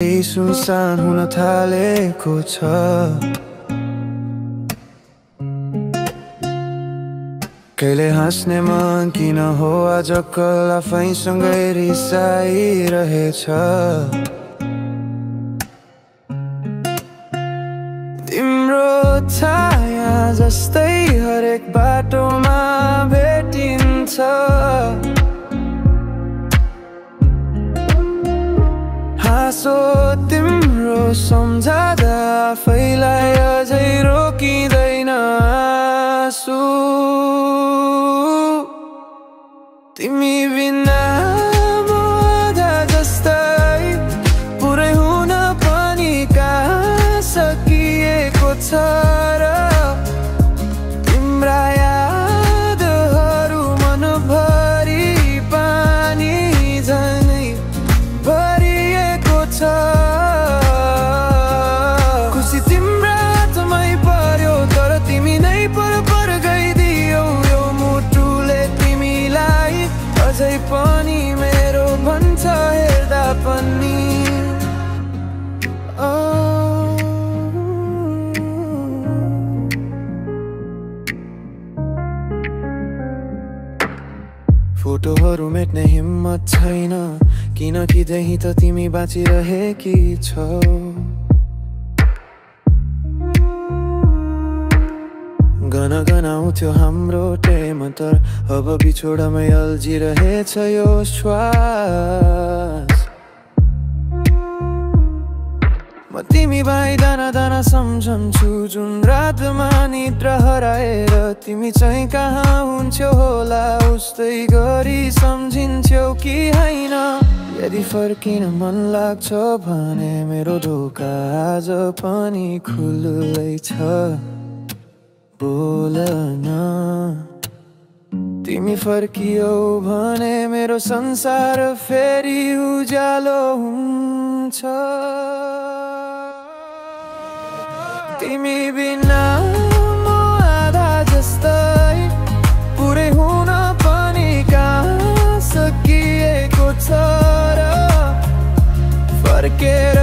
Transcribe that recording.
सुनसान हुन थालेको छ। कहिले हाँस्ने मन किन हो आज कल आफैसँगै रिसाइरहेछ। तिम्रो छाया जस्तै हरेक बाटोमा भेटिन्छ। हाँसो तिम्रो सम्झादा आफैलाई अझै रोकिँदैन आँसु। तिमी बिना म आधा जस्तै पुरै हुन पनि कहाँ सकिएको छ र। तिम्रा यादहरू मनभरि पानी झनै भरिएको छ। खुसी तिम्रा हातमै पर्यो तर तिमी नै पर गइदियौ यो मुटुले तिमीलाई अझै पनि मेरो भन्छ हेर्दा पनि। फोटोहरू मेट्ने हिम्मत छैन किनकि त्यही त तिमी बाँचिरहेकी छौ। गन आउँथ्यो हाम्रो टेम तर अब बिछोडामै अल्झिरहेछ यो श्वास। म तिमी भाइ दाना दाना सम्झन्छु जुन रातमा निद्रा हराएर तिमी चाहिँ कहाँ हुन्थ्यौ होला उस्तै गरी सम्झिन्थ्यौ कि होइन। यदि फर्किन मन लाग्छ भने मेरो ढोका आज पनि खुल्लै छ। बोल न तिमी फर्कियौ भने मेरो संसार फेरि उज्यालो हुन्छ। तिमी बिना म आधा जस्तै पुरै हुन पनि कहाँ सकिएको छ र। फर्केर